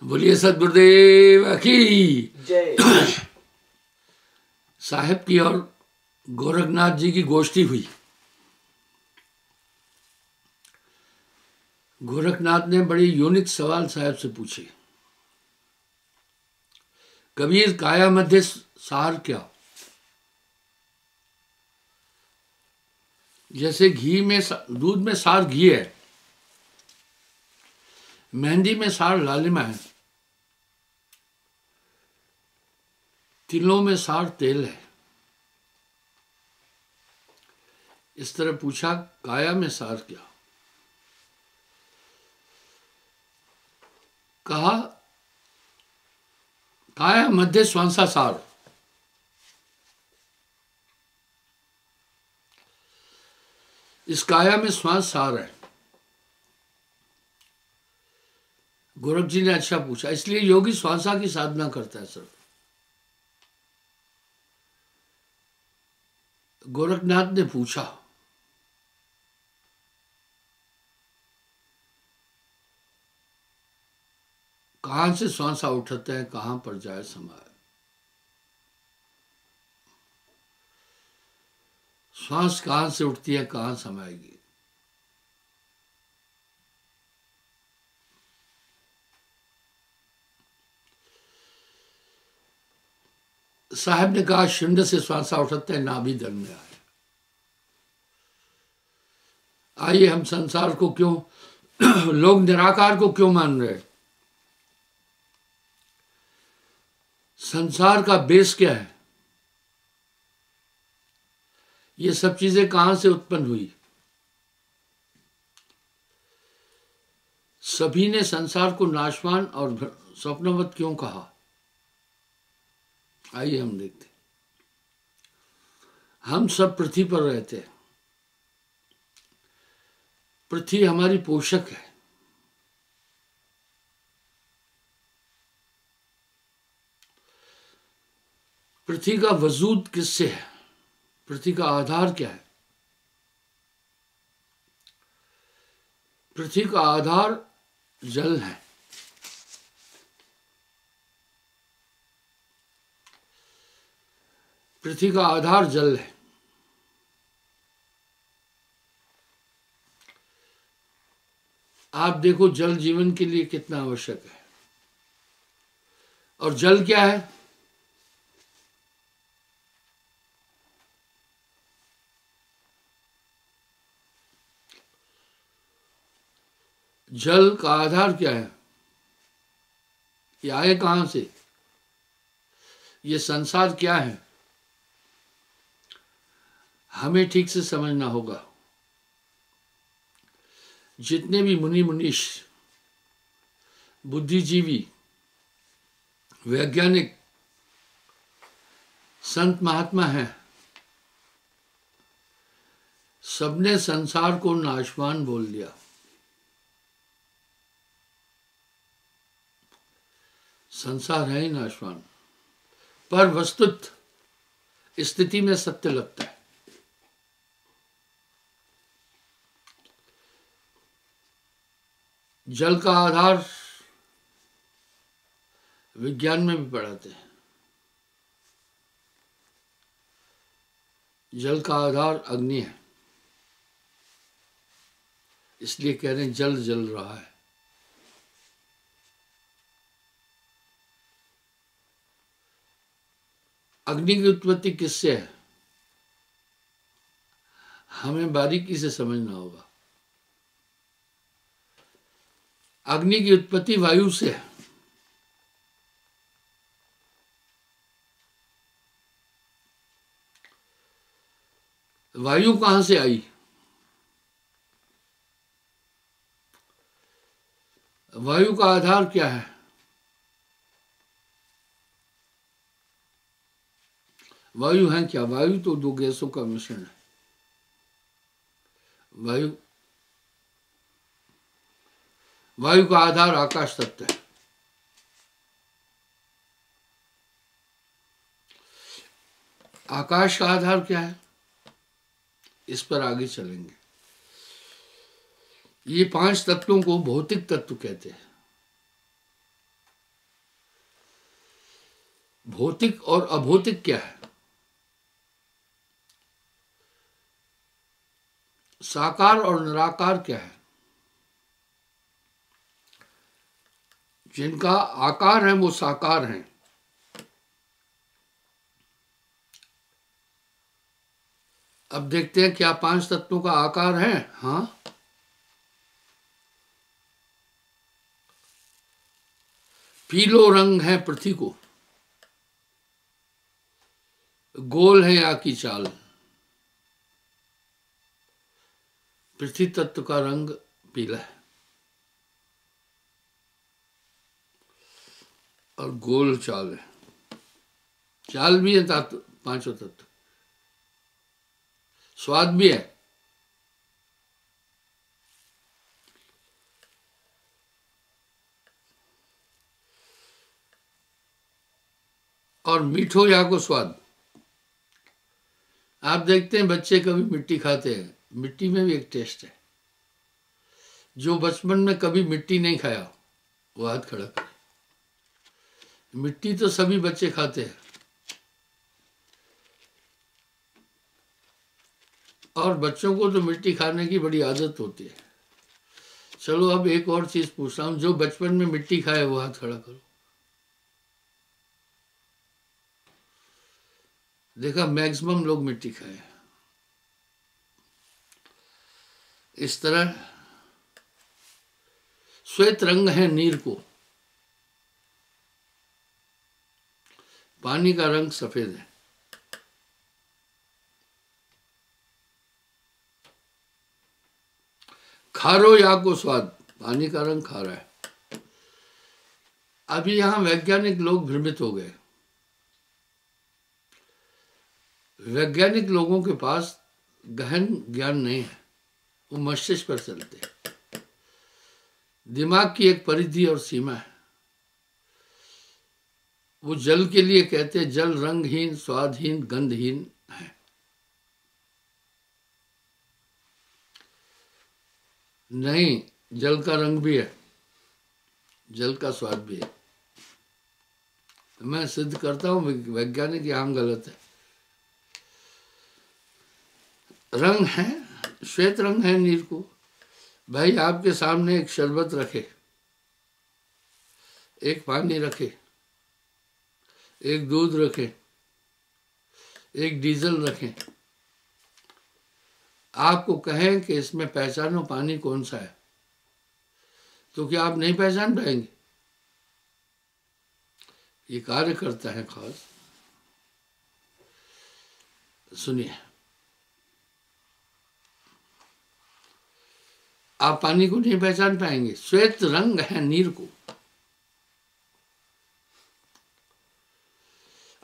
बोलिए सदगुरुदेव की जय। साहेब की और गोरखनाथ जी की गोष्ठी हुई। गोरखनाथ ने बड़ी यूनिक सवाल साहब से पूछे। कबीर, काया मध्य सार क्या? जैसे घी में दूध में सार घी है, मेहंदी में सार लालिमा है, तिलों में सार तेल है। इस तरह पूछा, काया में सार क्या? कहा, काया मध्य स्वांसा सार। इस काया में श्वास सार है। गोरख जी ने अच्छा पूछा, इसलिए योगी श्वासा की साधना करता है सर। गोरखनाथ ने पूछा, कहां से श्वासा उठते हैं, कहां पर जाए समाए? श्वास कहां से उठती है, कहां समाएगी? साहब ने कहा, शुंड से श्वासा उठते हैं, नाभि दल में आए। आइए, हम संसार को क्यों लोग निराकार को क्यों मान रहे? संसार का बेस क्या है? ये सब चीजें कहां से उत्पन्न हुई? सभी ने संसार को नाशवान और स्वप्नवत क्यों कहा? आइए हम देखते। हम सब पृथ्वी पर रहते हैं। पृथ्वी हमारी पोषक है। पृथ्वी का वजूद किससे है? पृथ्वी का आधार क्या है? पृथ्वी का आधार जल है। पृथ्वी का आधार जल है। आप देखो, जल जीवन के लिए कितना आवश्यक है। और जल क्या है? जल का आधार क्या है? ये आए कहां से? ये संसार क्या है? हमें ठीक से समझना होगा। जितने भी मुनि मुनीश, बुद्धिजीवी, वैज्ञानिक, संत महात्मा हैं, सबने संसार को नाशवान बोल दिया। संसार है ही नाशवान, पर वस्तुत स्थिति में सत्य लगता है। जल का आधार विज्ञान में भी पढ़ाते हैं। जल का आधार अग्नि है, इसलिए कह रहे हैं जल जल रहा है। अग्नि की उत्पत्ति किससे है? हमें बारीकी से समझना होगा। अग्नि की उत्पत्ति वायु से है। वायु कहां से आई? वायु का आधार क्या है? वायु है क्या? वायु तो दो गैसों का मिश्रण है। वायु का आधार आकाश तत्व है। आकाश का आधार क्या है? इस पर आगे चलेंगे। ये 5 तत्वों को भौतिक तत्व कहते हैं। भौतिक और अभौतिक क्या है? साकार और निराकार क्या है? जिनका आकार है वो साकार हैं। अब देखते हैं क्या 5 तत्वों का आकार है। हाँ, पीलो रंग है पृथ्वी को, गोल है या की चाल। पृथ्वी तत्व का रंग पीला है और गोल चाल है। चाल भी है तत्व, 5 तत्व। स्वाद भी है। और मीठो या को स्वाद। आप देखते हैं बच्चे कभी मिट्टी खाते हैं, मिट्टी में भी एक टेस्ट है। जो बचपन में कभी मिट्टी नहीं खाया वो हाथ खड़ा करे। मिट्टी तो सभी बच्चे खाते हैं और बच्चों को तो मिट्टी खाने की बड़ी आदत होती है। चलो अब एक और चीज पूछ रहा हूं, जो बचपन में मिट्टी खाए वो हाथ खड़ा करो। देखा, मैक्सिमम लोग मिट्टी खाए। इस तरह श्वेत रंग है नीर को, पानी का रंग सफेद है। खारो या को स्वाद, पानी का रंग खारा है। अभी यहां वैज्ञानिक लोग भ्रमित हो गए। वैज्ञानिक लोगों के पास गहन ज्ञान नहीं है, वो मस्तिष्क पर चलते हैं। दिमाग की एक परिधि और सीमा है। वो जल के लिए कहते हैं जल रंगहीन, स्वादहीन, गंधहीन है। नहीं, जल का रंग भी है, जल का स्वाद भी है। तो मैं सिद्ध करता हूं वैज्ञानिक यहां गलत है। रंग है, श्वेत रंग है नीर को। भाई आपके सामने एक शरबत रखे, एक पानी रखे, एक दूध रखे, एक डीजल रखें, आपको कहें कि इसमें पहचानो पानी कौन सा है, तो क्या आप नहीं पहचान पाएंगे? ये कार्य करता है खास। सुनिए, आप पानी को नहीं पहचान पाएंगे। श्वेत रंग है नीर को।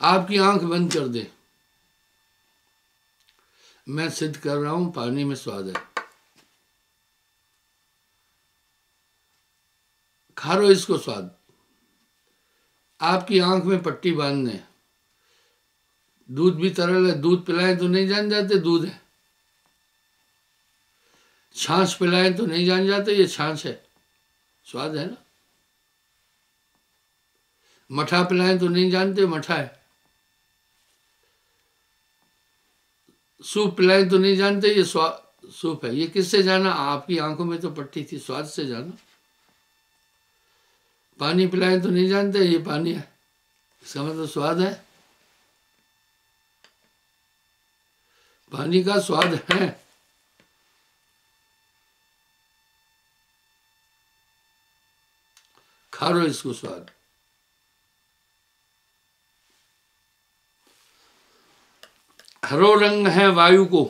आपकी आंख बंद कर दे, मैं सिद्ध कर रहा हूं पानी में स्वाद है। खारो इसको स्वाद। आपकी आंख में पट्टी बांध दें, दूध भी तरल है, दूध पिलाएं तो नहीं जान जाते दूध है। छाछ पिलाएं तो नहीं जान जाते ये छाछ है, स्वाद है ना। मठा पिलाएं तो नहीं जानते मठा है। सूप पिलाएं तो नहीं जानते ये सूप है। ये किससे जाना? आपकी आंखों में तो पट्टी थी, स्वाद से जाना। पानी पिलाएं तो नहीं जानते ये पानी है, इसका मतलब स्वाद है। पानी का स्वाद है। खारो इसको स्वाद। हरो रंग है वायु को,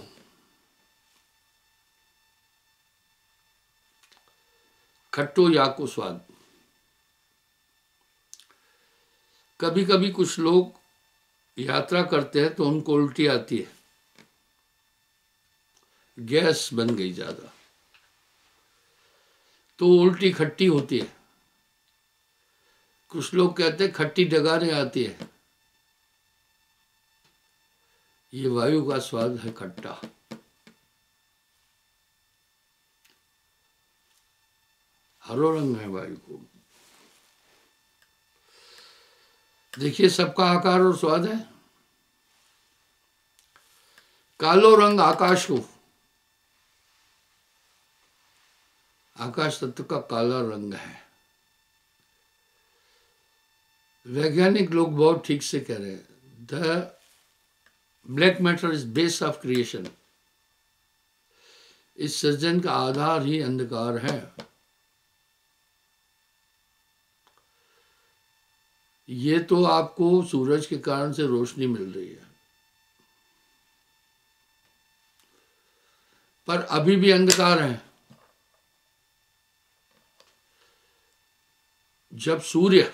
खट्टो या को स्वाद। कभी कभी कुछ लोग यात्रा करते हैं तो उनको उल्टी आती है, गैस बन गई ज्यादा, तो उल्टी खट्टी होती है। कुछ लोग कहते हैं खट्टी डगारे आती है, ये वायु का स्वाद है खट्टा। हरो रंग है वायु को। देखिए सबका आकार और स्वाद है। कालो रंग आकाश को, आकाश तत्व का काला रंग है। वैज्ञानिक लोग बहुत ठीक से कह रहे हैं, the black matter is base of creation. इस सृजन का आधार ही अंधकार है। ये तो आपको सूरज के कारण से रोशनी मिल रही है, पर अभी भी अंधकार है। जब सूर्य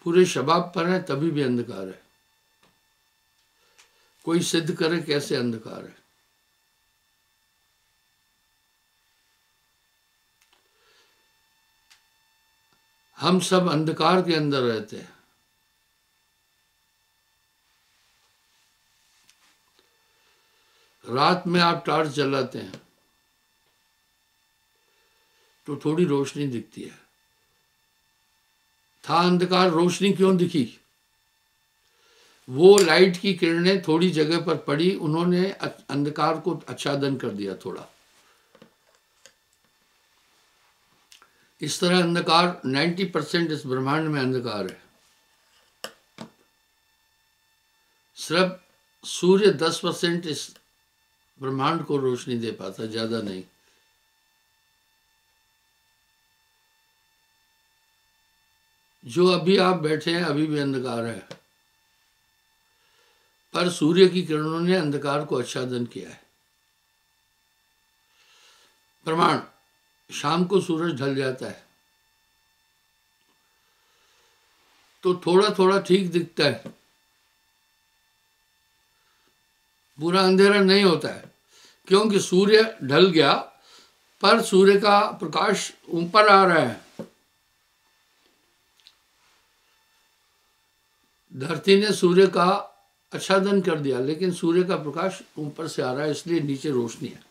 पूरे शबाब पर है तभी भी अंधकार है। कोई सिद्ध करे कैसे अंधकार है। हम सब अंधकार के अंदर रहते हैं। रात में आप टॉर्च जलाते हैं तो थोड़ी रोशनी दिखती है। था अंधकार, रोशनी क्यों दिखी? वो लाइट की किरणें थोड़ी जगह पर पड़ी, उन्होंने अंधकार को आच्छादन कर दिया थोड़ा। इस तरह अंधकार 90% इस ब्रह्मांड में अंधकार है। सिर्फ सूर्य 10% इस ब्रह्मांड को रोशनी दे पाता, ज्यादा नहीं। जो अभी आप बैठे हैं अभी भी अंधकार है, पर सूर्य की किरणों ने अंधकार को आच्छादन किया है। प्रमाण, शाम को सूरज ढल जाता है तो थोड़ा थोड़ा ठीक दिखता है, पूरा अंधेरा नहीं होता है, क्योंकि सूर्य ढल गया पर सूर्य का प्रकाश ऊपर आ रहा है। धरती ने सूर्य का आच्छादन कर दिया, लेकिन सूर्य का प्रकाश ऊपर से आ रहा है, इसलिए नीचे रोशनी है।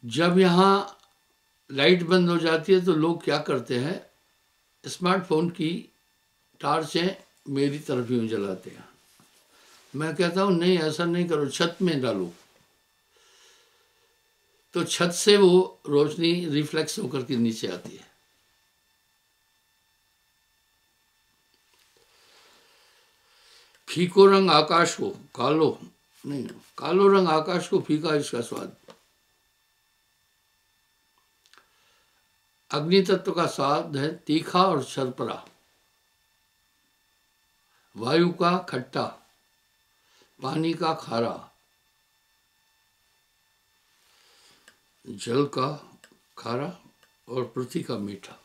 जब यहां लाइट बंद हो जाती है तो लोग क्या करते हैं, स्मार्टफोन की टार्चें मेरी तरफ यूं जलाते हैं। मैं कहता हूं नहीं, ऐसा नहीं करो, छत में डालो, तो छत से वो रोशनी रिफ्लेक्स होकर के नीचे आती है। फीको रंग आकाश को, कालो नहीं, कालो रंग आकाश को फीका इसका स्वाद। अग्नि तत्व का स्वाद है तीखा और शर्करा, वायु का खट्टा, पानी का खारा, जल का खारा और पृथ्वी का मीठा।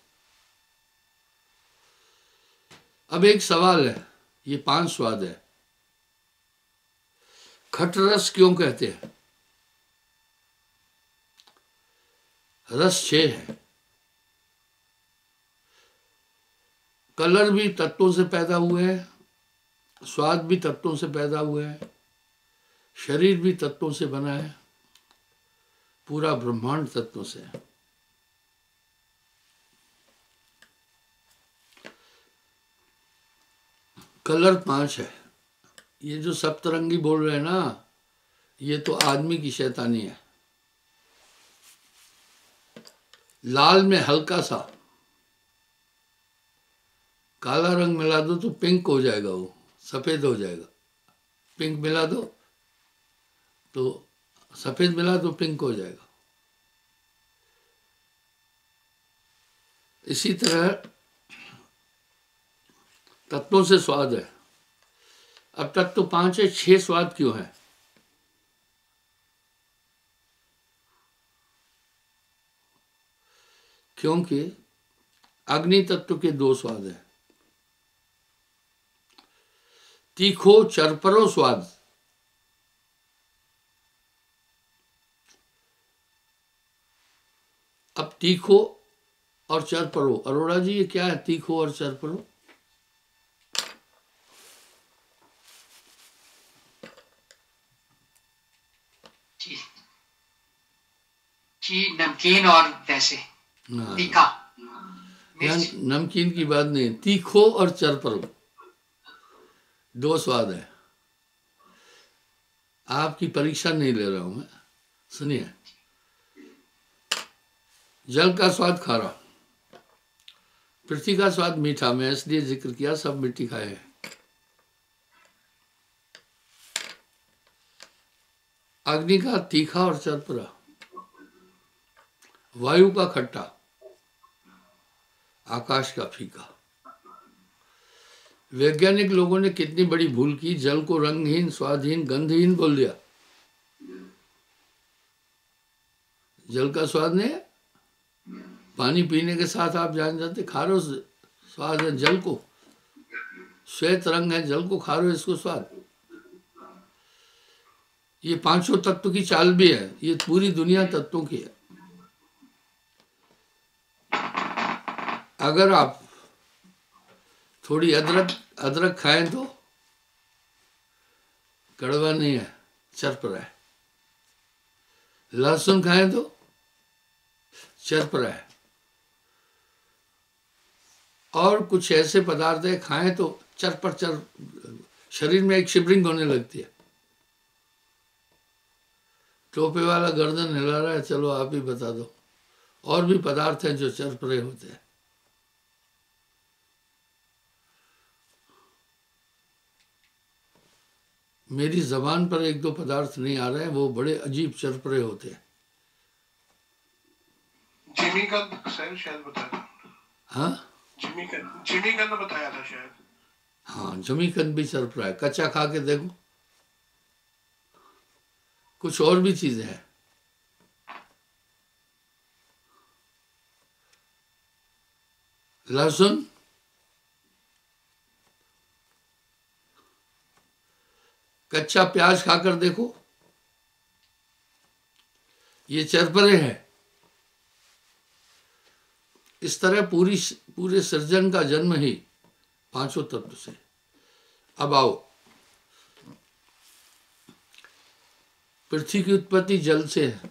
अब एक सवाल है, ये 5 स्वाद है, खट रस क्यों कहते हैं? रस 6 है। कलर भी तत्वों से पैदा हुए हैं, स्वाद भी तत्वों से पैदा हुए हैं, शरीर भी तत्वों से बना है, पूरा ब्रह्मांड तत्वों से है। कलर 5 है। ये जो सप्तरंगी बोल रहे हैं ना, ये तो आदमी की शैतानी है। लाल में हल्का सा काला रंग मिला दो तो पिंक हो जाएगा, वो सफेद हो जाएगा। पिंक मिला दो तो सफेद मिला तो पिंक हो जाएगा। इसी तरह तत्वों से स्वाद है। अब तक तो 5 है, 6 स्वाद क्यों है? क्योंकि अग्नि तत्व के 2 स्वाद है, तीखो चरपरो स्वाद। अब तीखो और चरपरो, अरोड़ा जी ये क्या है तीखो और चरपरो? नमकीन और वैसे हाँ, तीखा यहाँ मिर्च। नमकीन की बात नहीं, तीखो और चरपरो दो स्वाद है। आपकी परीक्षा नहीं ले रहा हूं मैं, सुनिए। जल का स्वाद खारा, पृथ्वी का स्वाद मीठा, मैं इसलिए जिक्र किया, सब मिट्टी खाए हैं। अग्नि का तीखा और चरपरा, वायु का खट्टा, आकाश का फीका। वैज्ञानिक लोगों ने कितनी बड़ी भूल की, जल को रंगहीन, स्वादहीन, गंधहीन बोल दिया। जल का स्वाद नहीं है, पानी पीने के साथ आप जान जाते, खारो स्वाद है जल को, श्वेत रंग है जल को, खारो इसको स्वाद। ये पांचों तत्व की चाल भी है, ये पूरी दुनिया तत्वों की है। अगर आप थोड़ी अदरक खाएं तो कड़वा नहीं है, चरपरा है। लहसुन खाएं तो चरपरा है। और कुछ ऐसे पदार्थ है खाएं तो चर शरीर में एक शिवरिंग होने लगती है। टोपे वाला गर्दन हिला रहा है, चलो आप ही बता दो। और भी पदार्थ हैं जो चरपरे होते हैं। मेरी जबान पर एक दो पदार्थ नहीं आ रहे हैं, वो बड़े अजीब चरपरे होते हैं। जिमीकंद शायद बताया। हाँ, जिमीकंद बताया था शायद। हाँ, जमीकंद भी चरपरा है, कच्चा खा के देखो। कुछ और भी चीजें हैं। लहसुन, कच्चा प्याज खाकर देखो, ये चरपरे हैं। इस तरह पूरे सृजन का जन्म ही पांचों तत्व से। अब आओ, पृथ्वी की उत्पत्ति जल से है,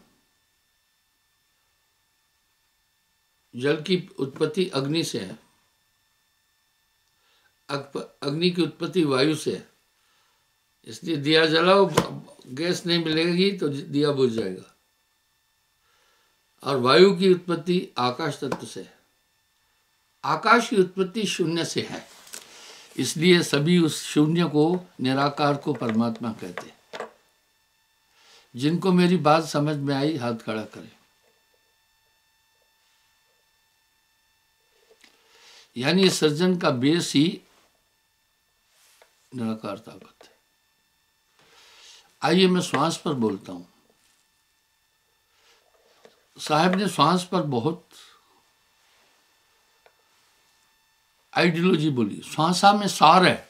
जल की उत्पत्ति अग्नि से है, अग्नि की उत्पत्ति वायु से है। इसलिए दिया जलाओ, गैस नहीं मिलेगी तो दिया बुझ जाएगा। और वायु की उत्पत्ति आकाश तत्व से है। आकाश की उत्पत्ति शून्य से है, इसलिए सभी उस शून्य को, निराकार को परमात्मा कहते हैं। जिनको मेरी बात समझ में आई हाथ खड़ा करें। यानी सृजन का बेस ही निराकार ताकत है। आइए मैं श्वास पर बोलता हूं। साहब ने श्वास पर बहुत आइडियोलॉजी बोली। श्वासा में सार है।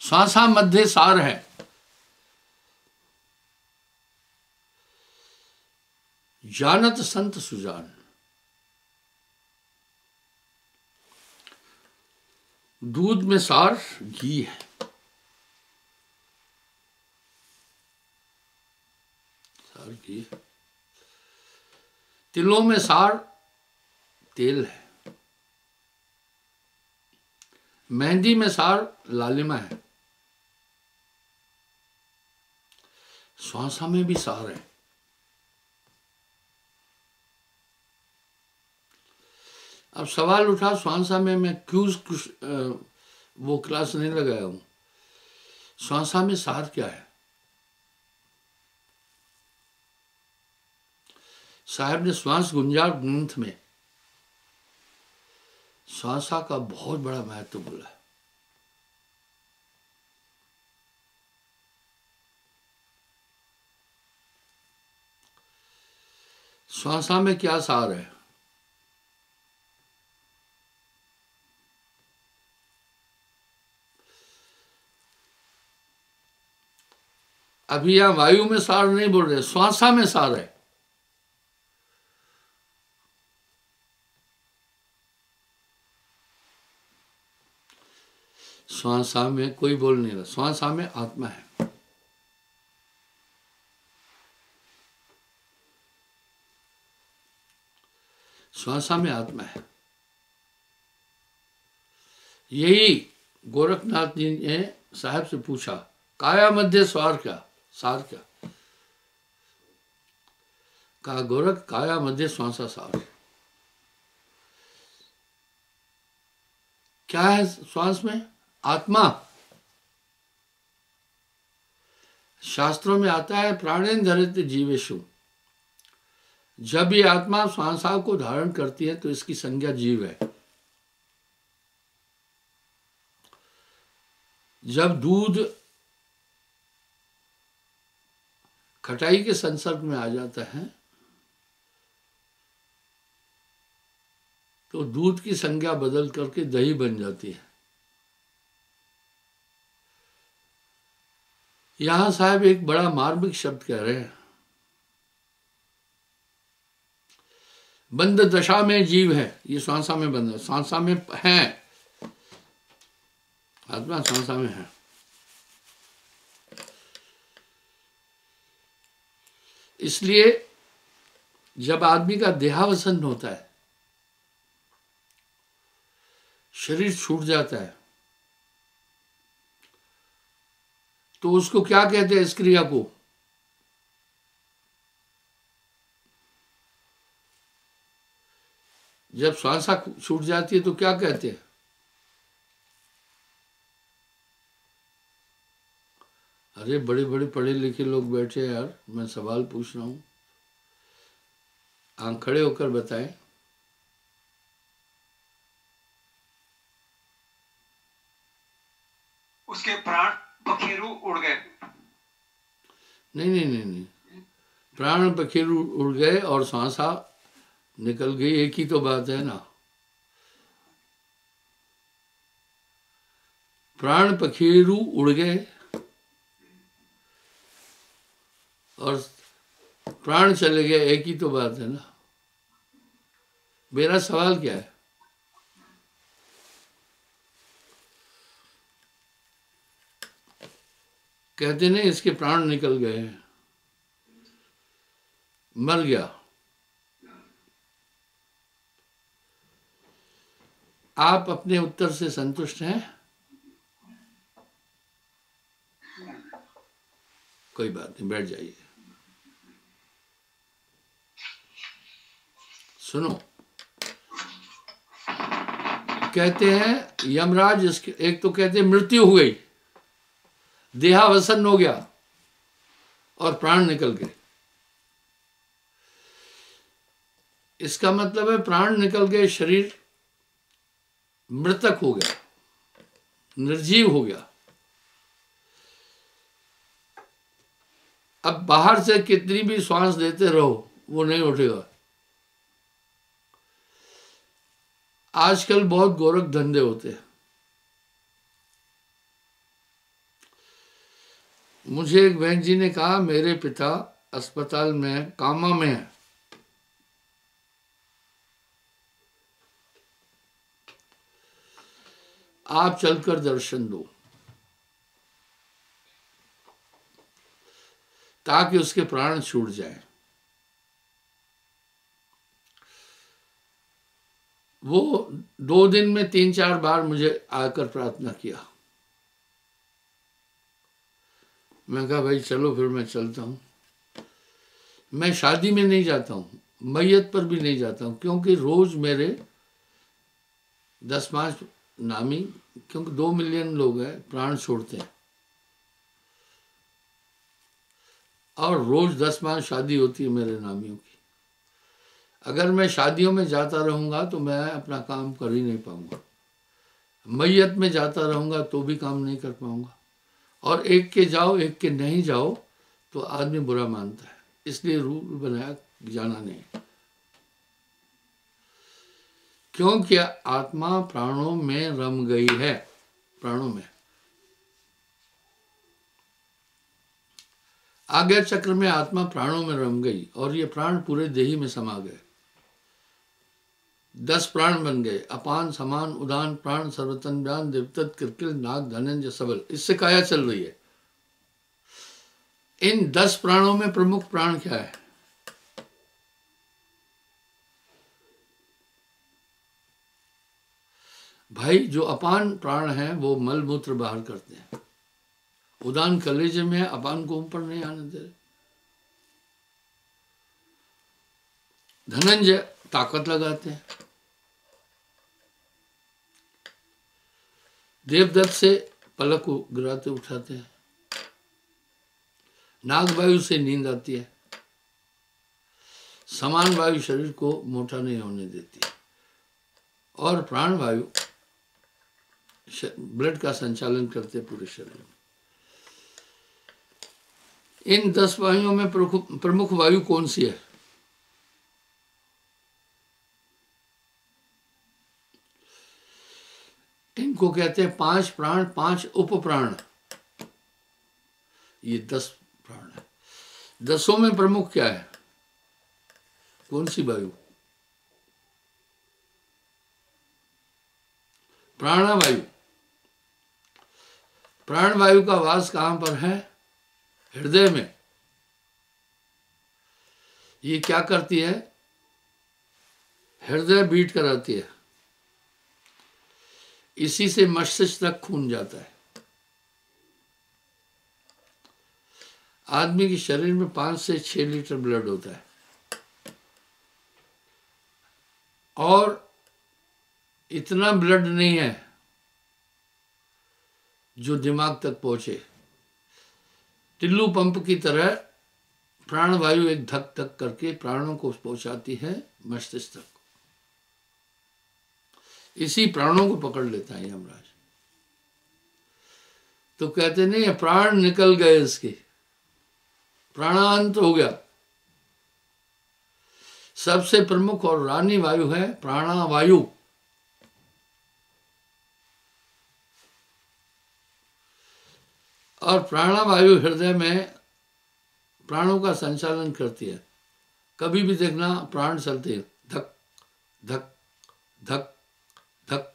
श्वासा मध्य सार है। जानत संत सुजान। दूध में सार घी है। सार घी है। तिलों में सार तेल है। मेहंदी में सार लालिमा है। श्वासा में भी सार है। अब सवाल उठा, श्वासा में मैं क्यों वो क्लास नहीं लगाया हूं। श्वासा में सार क्या है? साहब ने श्वास गुंजार ग्रंथ में श्वासा का बहुत बड़ा महत्व बोला है। श्वासा में क्या सार है? अभी यहां वायु में सार नहीं बोल रहे, श्वासा में सार है। श्वासा में कोई बोल नहीं रहा। श्वासा में आत्मा है। श्वासा में आत्मा है। यही गोरखनाथ जी ने साहब से पूछा, काया मध्य सार क्या, सार क्या? कहा गोरख, काया मध्य श्वासा सार। क्या है श्वास में? आत्मा। शास्त्रों में आता है प्राणेन धरित जीवेशु। जब ये आत्मा श्वासा को धारण करती है तो इसकी संज्ञा जीव है। जब दूध खटाई के संसर्ग में आ जाता है तो दूध की संज्ञा बदल करके दही बन जाती है। यहां साहब एक बड़ा मार्मिक शब्द कह रहे हैं, बंद दशा में जीव है। ये श्वासा में बंद है, श्वासा में है, आत्मा श्वासा में है। इसलिए जब आदमी का देहावसान होता है, शरीर छूट जाता है, तो उसको क्या कहते हैं? इस क्रिया को जब श्वासा छूट जाती है तो क्या कहते हैं? अरे बड़े बड़े पढ़े लिखे लोग बैठे यार, मैं सवाल पूछ रहा हूं, आंख खड़े होकर बताएं। उसके प्राण पखेरु उड़ गए। नहीं, प्राण पखेरु उड़ गए और श्वासा निकल गई, एक ही तो बात है ना। प्राण पखेरु उड़ गए और प्राण चले गए, एक ही तो बात है ना। मेरा सवाल क्या है? कहते नहीं इसके प्राण निकल गए, मर गया। आप अपने उत्तर से संतुष्ट हैं? कोई बात नहीं, बैठ जाइए। सुनो, कहते हैं यमराज, इसके एक तो कहते हैं मृत्यु हो गई, देहावसान हो गया और प्राण निकल गए। इसका मतलब है प्राण निकल गए, शरीर मृतक हो गया, निर्जीव हो गया। अब बाहर से कितनी भी श्वास देते रहो वो नहीं उठेगा। आजकल बहुत गोरख धंधे होते हैं। मुझे एक बहन जी ने कहा मेरे पिता अस्पताल में कामा में है, आप चलकर दर्शन दो ताकि उसके प्राण छूट जाए। वो 2 दिन में 3-4 बार मुझे आकर प्रार्थना किया। मैं कहा भाई चलो फिर मैं चलता हूँ। मैं शादी में नहीं जाता हूँ, मैयत पर भी नहीं जाता हूँ, क्योंकि रोज मेरे 10-5 नामी, क्योंकि 2 मिलियन लोग हैं, प्राण छोड़ते हैं और रोज 10-5 शादी होती है मेरे नामियों की। अगर मैं शादियों में जाता रहूँगा तो मैं अपना काम कर ही नहीं पाऊँगा, मैयत में जाता रहूँगा तो भी काम नहीं कर पाऊँगा। और एक के जाओ एक के नहीं जाओ तो आदमी बुरा मानता है, इसलिए रूल बनाया जाना नहीं। क्योंकि आत्मा प्राणों में रम गई है, प्राणों में। आज्ञा चक्र में आत्मा प्राणों में रम गई और ये प्राण पूरे देही में समा गए। 10 प्राण बन गए, अपान समान उदान प्राण सर्वतन व्यान देवतत कृकिल नाग धनंजय सबल। इससे काया चल रही है। इन 10 प्राणों में प्रमुख प्राण क्या है? भाई जो अपान प्राण है वो मल मूत्र बाहर करते हैं, उदान कलेजे में है, अपान को ऊपर नहीं आने दे रहे। धनंजय ताकत लगाते हैं, देवदत्त से पलक को गिराते उठाते हैं, नागवायु से नींद आती है, समान वायु शरीर को मोटा नहीं होने देती है, और प्राण वायु ब्लड का संचालन करते पूरे शरीर में। इन 10 वायुओं में प्रमुख वायु कौन सी है? इनको कहते हैं 5 प्राण 5 उपप्राण। ये 10 प्राण है। 10 में प्रमुख क्या है? कौन सी वायु? प्राणवायु। प्राणवायु का वास कहां पर है? हृदय में। ये क्या करती है? हृदय बीट कराती है, इसी से मस्तिष्क तक खून जाता है। आदमी के शरीर में 5 से 6 लीटर ब्लड होता है, और इतना ब्लड नहीं है जो दिमाग तक पहुंचे। टिल्लू पंप की तरह प्राणवायु एक धक धक करके प्राणों को पहुंचाती है मस्तिष्क तक। इसी प्राणों को पकड़ लेता है यमराज। तो कहते नहीं है प्राण निकल गए इसके, प्राणांत हो गया। सबसे प्रमुख और रानी वायु है प्राणवायु। और प्राणवायु हृदय में प्राणों का संचालन करती है। कभी भी देखना प्राण चलते हैं, धक धक धक धक,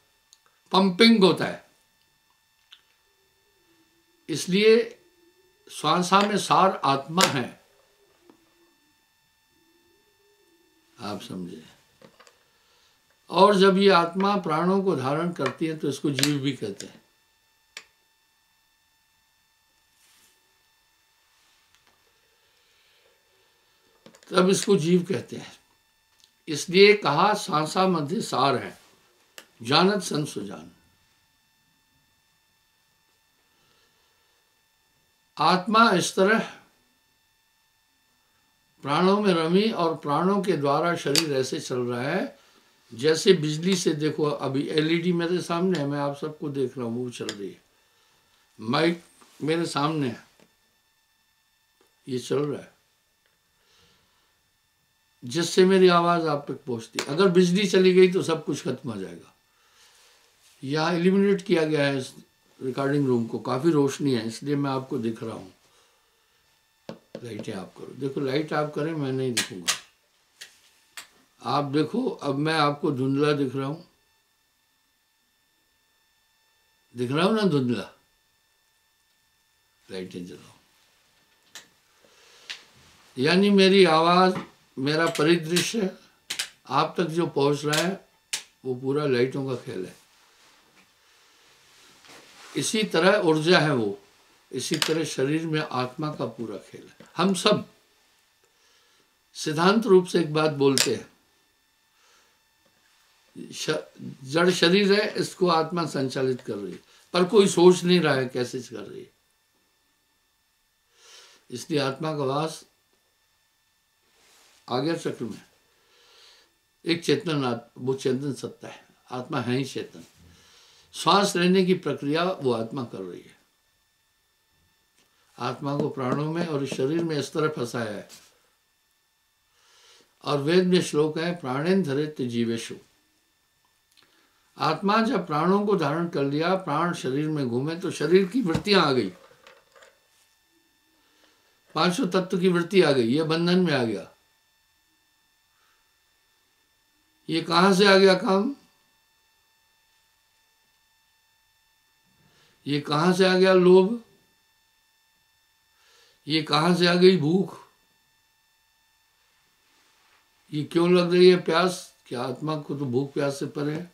पंपिंग होता है। इसलिए श्वासा में सार आत्मा है, आप समझे। और जब ये आत्मा प्राणों को धारण करती है तो इसको जीव भी कहते हैं। तब इसको जीव कहते हैं। इसलिए कहा सांसा मध्य सार है, जानत सन सुजान। आत्मा इस तरह प्राणों में रमी और प्राणों के द्वारा शरीर ऐसे चल रहा है जैसे बिजली से। देखो अभी एलईडी मेरे सामने है, मैं आप सबको देख रहा हूँ, वो चल रही है। माइक मेरे सामने है, ये चल रहा है, जिससे मेरी आवाज आप तक पहुंचती है। अगर बिजली चली गई तो सब कुछ खत्म हो जाएगा। यहाँ एलिमिनेट किया गया है इस रिकॉर्डिंग रूम को, काफी रोशनी है इसलिए मैं आपको दिख रहा हूँ। लाइटें आप करो, देखो लाइट आप करें, मैं नहीं दिखूंगा। आप देखो, अब मैं आपको धुंधला दिख रहा हूँ, दिख रहा हूँ ना धुंधला। लाइटें जलाओ, यानी मेरी आवाज, मेरा परिदृश्य आप तक जो पहुंच रहा है वो पूरा लाइटों का खेल है। इसी तरह ऊर्जा है वो, इसी तरह शरीर में आत्मा का पूरा खेल है। हम सब सिद्धांत रूप से एक बात बोलते हैं, जड़ शरीर है, इसको आत्मा संचालित कर रही है, पर कोई सोच नहीं रहा है कैसे कर रही है। इसलिए आत्मा का वास आज्ञा चक्र में एक चेतन, वो चेतन सत्ता है। आत्मा है ही चेतन। श्वास लेने की प्रक्रिया वो आत्मा कर रही है। आत्मा को प्राणों में और शरीर में इस तरह फंसाया है। और वेद में श्लोक है, प्राणेन धरेत जीवेशु। आत्मा जब प्राणों को धारण कर लिया, प्राण शरीर में घूमे तो शरीर की वृत्तियां आ गई, 500 तत्व की वृत्ति आ गई, ये बंधन में आ गया। ये कहां से आ गया काम? ये कहां से आ गया लोभ? ये कहां से आ गई भूख? ये क्यों लग रही है प्यास? क्या आत्मा को तो भूख प्यास से परे है?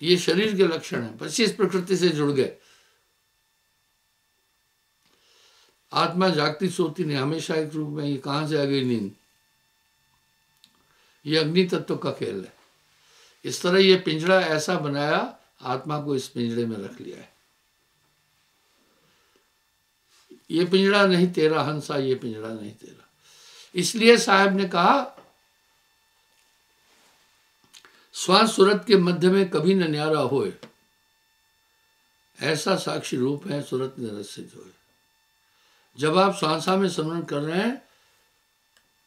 ये शरीर के लक्षण है। 25 प्रकृति से जुड़ गए। आत्मा जागती सोती नहीं, हमेशा एक रूप में। ये कहां से आ गई नींद? ये अग्नि तत्व का खेल है। इस तरह ये पिंजरा ऐसा बनाया, आत्मा को इस पिंजरे में रख लिया है। ये पिंजरा नहीं तेरा हंसा, ये पिंजरा नहीं तेरा। इसलिए साहब ने कहा, श्वास सुरत के मध्य में कभी न न्यारा होए, ऐसा साक्षी रूप है सुरत निरसित होए। जब आप श्वासा में सुमरण कर रहे हैं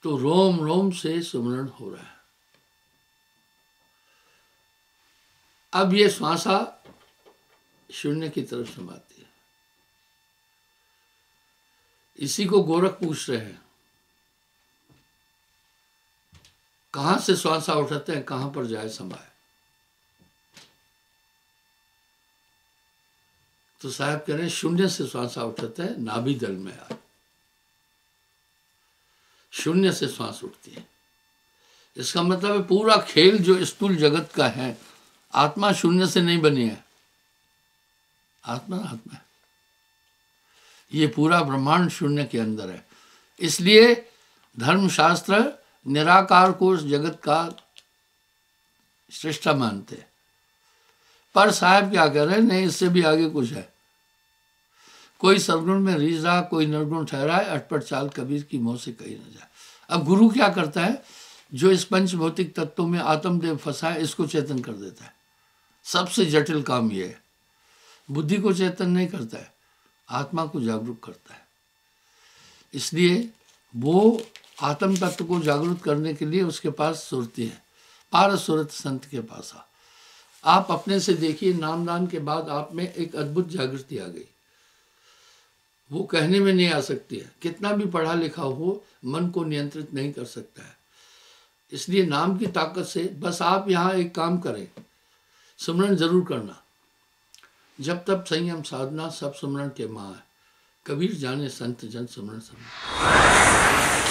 तो रोम रोम से सुमरण हो रहा है। अब ये श्वासा शून्य की तरफ समाती है। इसी को गोरख पूछ रहे हैं, कहां से श्वासा उठाते हैं, कहां पर जाए समाए? तो साहब कह रहे हैं शून्य से श्वासा उठाते हैं, नाभि दल में आ, शून्य से श्वास उठती है। इसका मतलब है पूरा खेल जो स्थूल जगत का है, आत्मा शून्य से नहीं बनी है। आत्मा आत्मा है, ये पूरा ब्रह्मांड शून्य के अंदर है। इसलिए धर्मशास्त्र निराकार को जगत का श्रेष्ठ मानते हैं। पर साहब क्या कह रहे हैं, नहीं, इससे भी आगे कुछ है। कोई सरगुण में रीझ रहा, कोई निर्गुण ठहरा है, अटपट चाल कबीर की मुंह से कही न जाए। अब गुरु क्या करता है, जो इस पंच भौतिक तत्वों में आत्मदेव फंसा है, इसको चेतन कर देता है। सबसे जटिल काम यह है। बुद्धि को चेतन नहीं करता है, आत्मा को जागरूक करता है। इसलिए वो आत्म तत्व को जागरूक करने के लिए उसके पास सुरती है। पारस सुरत संत के पास आप अपने से देखिए, नामदान के बाद आप में एक अद्भुत जागृति आ गई। वो कहने में नहीं आ सकती है। कितना भी पढ़ा लिखा हो, मन को नियंत्रित नहीं कर सकता है। इसलिए नाम की ताकत से बस आप यहाँ एक काम करें, सुमरण जरूर करना। जब तब संयम साधना, सब सुमरण के माँ है। कबीर जाने संत जन सुमरण समझ।